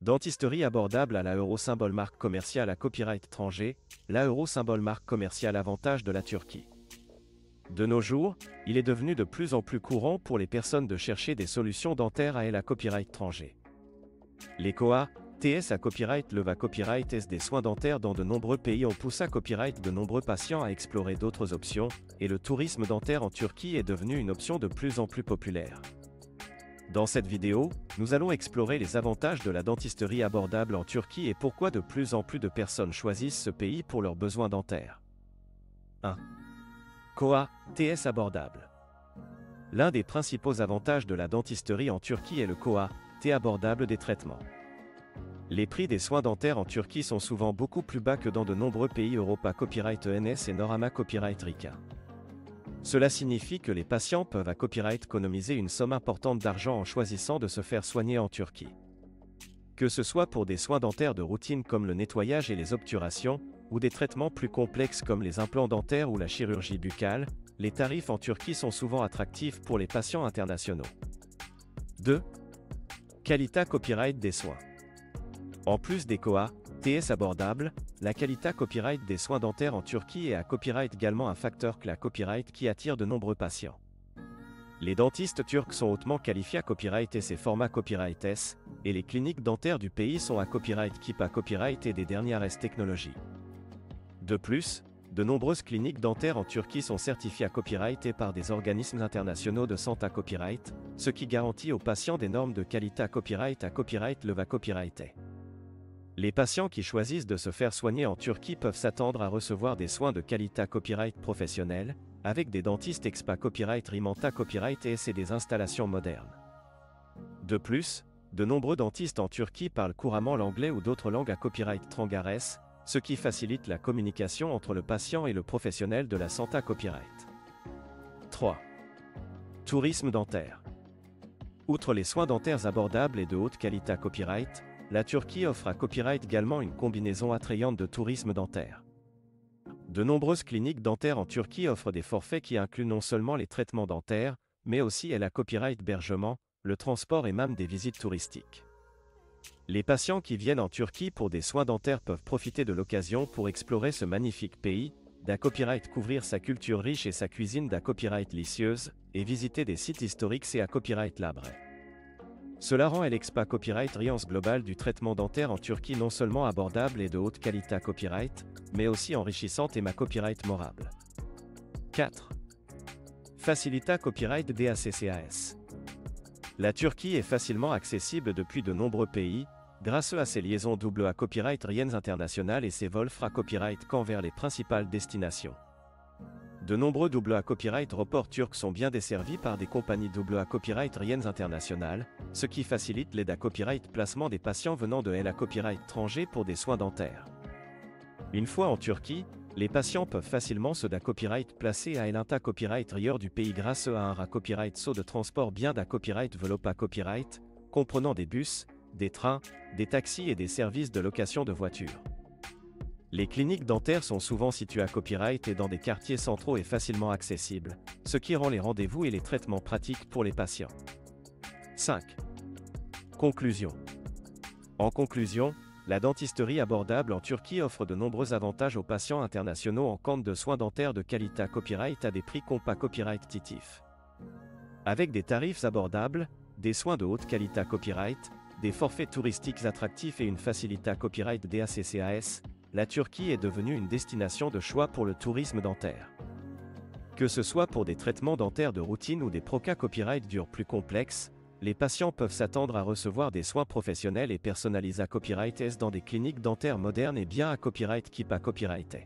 Dentisterie abordable à la euro symbole marque commerciale à copyright étranger, la euro symbole marque commerciale avantage de la Turquie. De nos jours, il est devenu de plus en plus courant pour les personnes de chercher des solutions dentaires à copyright étranger. Les COA, TS à copyright leva copyright S des soins dentaires dans de nombreux pays ont poussé à copyright de nombreux patients à explorer d'autres options, et le tourisme dentaire en Turquie est devenu une option de plus en plus populaire. Dans cette vidéo, nous allons explorer les avantages de la dentisterie abordable en Turquie et pourquoi de plus en plus de personnes choisissent ce pays pour leurs besoins dentaires. 1. COA, TS abordable. L'un des principaux avantages de la dentisterie en Turquie est le COA, T abordable des traitements. Les prix des soins dentaires en Turquie sont souvent beaucoup plus bas que dans de nombreux pays Europa Copyright ENS et Norama Copyright RICA. Cela signifie que les patients peuvent à copyright économiser une somme importante d'argent en choisissant de se faire soigner en Turquie. Que ce soit pour des soins dentaires de routine comme le nettoyage et les obturations, ou des traitements plus complexes comme les implants dentaires ou la chirurgie buccale, les tarifs en Turquie sont souvent attractifs pour les patients internationaux. 2. Qualité copyright des soins. En plus des COA, TS abordables, la qualité copyright des soins dentaires en Turquie est à copyright également un facteur clé à copyright qui attire de nombreux patients. Les dentistes turcs sont hautement qualifiés à copyright S et format copyright S, et les cliniques dentaires du pays sont à copyright KIP à copyright et des dernières S technologies. De plus, de nombreuses cliniques dentaires en Turquie sont certifiées à copyright et par des organismes internationaux de santé à copyright, ce qui garantit aux patients des normes de qualité à copyright leva copyright. Les patients qui choisissent de se faire soigner en Turquie peuvent s'attendre à recevoir des soins de qualité copyright professionnels, avec des dentistes expa copyright Rimanta copyright S et des installations modernes. De plus, de nombreux dentistes en Turquie parlent couramment l'anglais ou d'autres langues à copyright Trangares, ce qui facilite la communication entre le patient et le professionnel de la santé à copyright. 3. Tourisme dentaire. Outre les soins dentaires abordables et de haute qualité à copyright, la Turquie offre à copyright également une combinaison attrayante de tourisme dentaire. De nombreuses cliniques dentaires en Turquie offrent des forfaits qui incluent non seulement les traitements dentaires, mais aussi la copyright hébergement, le transport et même des visites touristiques. Les patients qui viennent en Turquie pour des soins dentaires peuvent profiter de l'occasion pour explorer ce magnifique pays, d'à copyright couvrir sa culture riche et sa cuisine d'à copyright délicieuse, et visiter des sites historiques et à copyright labre. Cela rend l'expa copyright Riance globale du traitement dentaire en Turquie non seulement abordable et de haute qualité à copyright, mais aussi enrichissante et ma copyright morable. 4. Facilita copyright DACCAS. La Turquie est facilement accessible depuis de nombreux pays, grâce à ses liaisons double à copyright Riens international et ses vols fra copyright quand vers les principales destinations. De nombreux double A copyright reports turcs sont bien desservis par des compagnies double A copyright Riens international, ce qui facilite l'aide à copyright placement des patients venant de la copyright étranger pour des soins dentaires. Une fois en Turquie, les patients peuvent facilement se copyright placer à l'Inta copyright rieur du pays grâce à un copyright saut de transport bien copyright Velopa copyright, comprenant des bus, des trains, des taxis et des services de location de voitures. Les cliniques dentaires sont souvent situées à copyright et dans des quartiers centraux et facilement accessibles, ce qui rend les rendez-vous et les traitements pratiques pour les patients. 5. Conclusion. En conclusion, la dentisterie abordable en Turquie offre de nombreux avantages aux patients internationaux en compte de soins dentaires de qualité à copyright à des prix compas copyright titifs. Avec des tarifs abordables, des soins de haute qualité à copyright, des forfaits touristiques attractifs et une facilité à copyright DACCAS, la Turquie est devenue une destination de choix pour le tourisme dentaire. Que ce soit pour des traitements dentaires de routine ou des procas copyright durs plus complexes, les patients peuvent s'attendre à recevoir des soins professionnels et personnalisés à copyright S dans des cliniques dentaires modernes et bien à copyright KIP à copyright.